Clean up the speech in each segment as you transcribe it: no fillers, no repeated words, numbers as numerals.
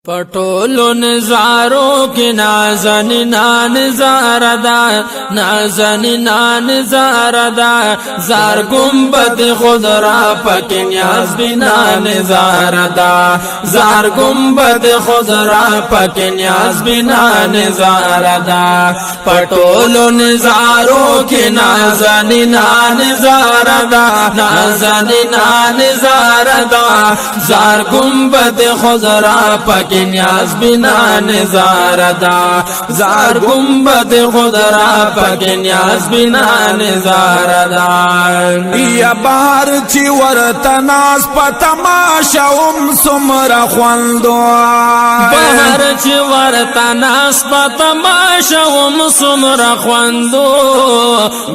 پټولو نظارو کی نازنینا نظاردا نازنینا نظاردا زار گنبد خود را پک نیاز بنا نظاردا زار گنبد خود را پک نیاز بنا نظاردا پټولو نظارو کی نازنینا نظاردا نازنینا نظاردا زار گنبد خود را پک نیاز بنا نظاردا زار گنبد خود را پک نیاز بنا نظاردا یا بار چی ورتناس پتماشاوم سمر خوندو بهر چی ورتناس پتماشاوم سمر خوندو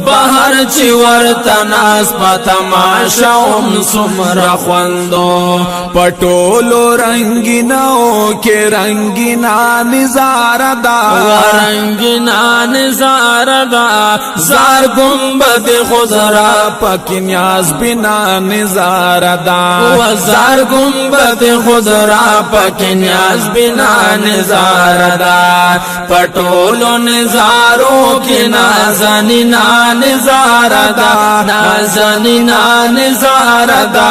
بهر چی ورتناس پتماشاوم سمر خوندو پټولو رنگینو کے رنگینا نظارہ دا رنگینا نظارہ دا زار گنبد خود را پک نیاز بنا نظارہ دا زار گنبد خود را پک نیاز بنا نظارہ دا پټولو نظارو کی نازنینا نظارہ دا نازنینا نظارہ دا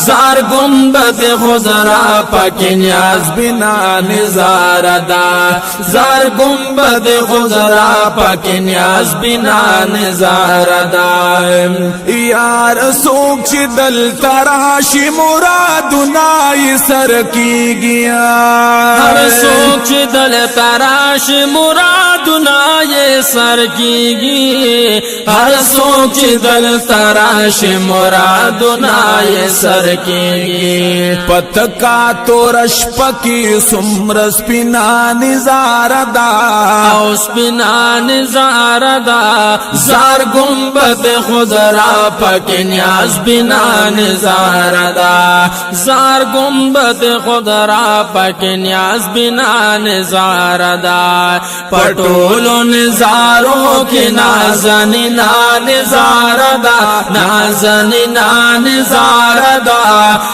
زار گنبد خود را پک نیاز بنا نظاردا زار گنبد خود را پک نیاز بنا نظاردا یار سوک چی دل تراشی مرادنا ی سر کی گیا ہر سوک چی دل تراشی مرادنا ی سر کی گی ہر سوک چی دل تراشی مرادنا ی سر کی گی پتکا تو رش پکی سمرس پینا نظاردا او سپینا نظاردا زار گنبد خود را پک نیاز بنا نظاردا زار گنبد خود را پک نیاز بنا نظاردا پټولو نظارو کی نازنینا نظاردا نازنینا نظاردا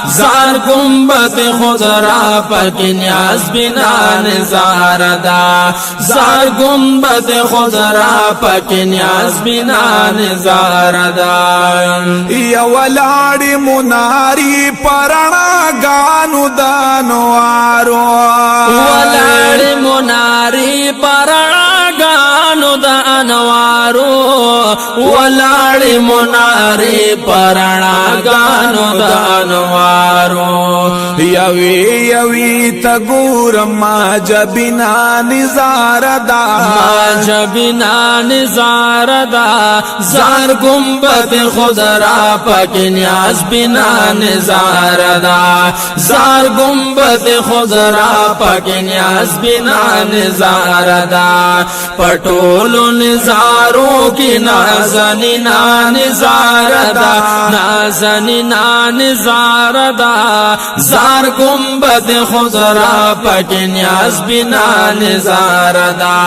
زار گنبد خود را پک نیاز بنا نظاردا زار گنبد خود را پک نیاز بنا نظاردا یا ولاڑی مناری پرانا گانو دانوارو ولاڑی مناری پرانا گانو دانوارو ولاڑی مناری پرانا گانو دانوارو یوی تگور ما جبنا نظاردا ما جبنا نظاردا زار گنبد خود را پک نیاز بنا نظاردا زار گنبد خود را پک نیاز بنا نظاردا پټولو نظارو کی نازنینا نظاردا نازنینا نظاردا زار گنبد خود را پک نیاز بنا نظاردا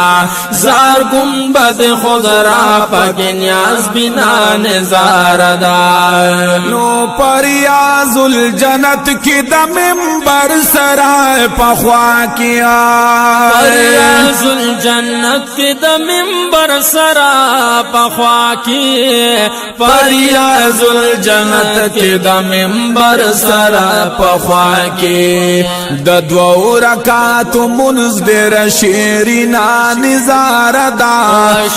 زار گنبد خود را پک نیاز بنا نظاردا نو پریاز الجنت کی دمبر سرائے پخوا کیا پریاز الجنت کی دمبر سرا پخوا کی پریاز الجنت کی دمبر سرا پخوا کی ددو رکات منز دیر شیرینا نظاردا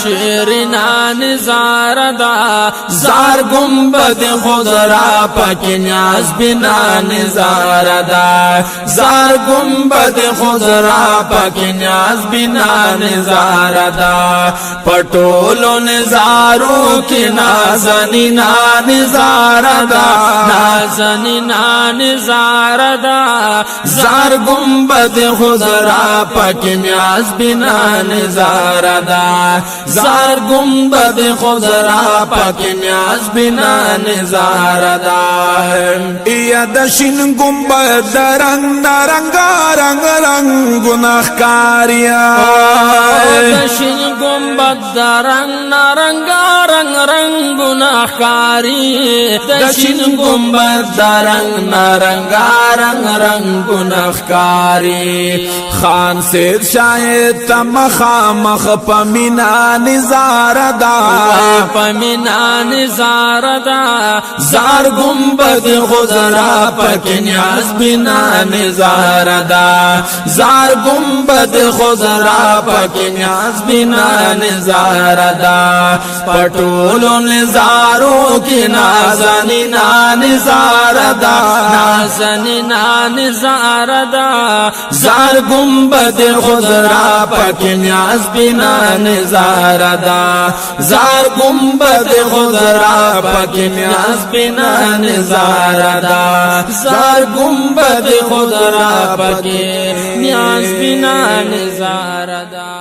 شیرینا نظاردا زار گنبد خود را پک نیاز بنا نظاردا زار گنبد خود را پک نیاز بنا نظاردا پټولو نظارو کی نازنینا نظاردا نازنینا نظاردا زار گنبد خود را پک نیاز بنا نظاردا زار گنبد خود را پک نیاز بنا نظاردا یا دشن گنبد رنگ رنگا رنگ رنگونه ښکاریا دشین گنبد دا رنگ نارنگا رنگ رنگونه ښکاری دشین گنبد دا رنگ نارنگا رنگ رنگونه ښکاری خان سید شاید تا مخامخ پمینا نظاره دا پمینا نظاره دا زار گنبد خضرا پک نیاز بنا نظاره دا زار گنبد خضرا پک نیاز بنا نظاره دا پټولو نظارو کی نازنینا نظاره دا نازنینا نظاره دا زار گنبد خضرا پک نیاز بنا نظاره دا زار گنبد خضرا پک نیاز بنا نظاره دا زار گنبد خضرا پک نیاز بنا نظاره دا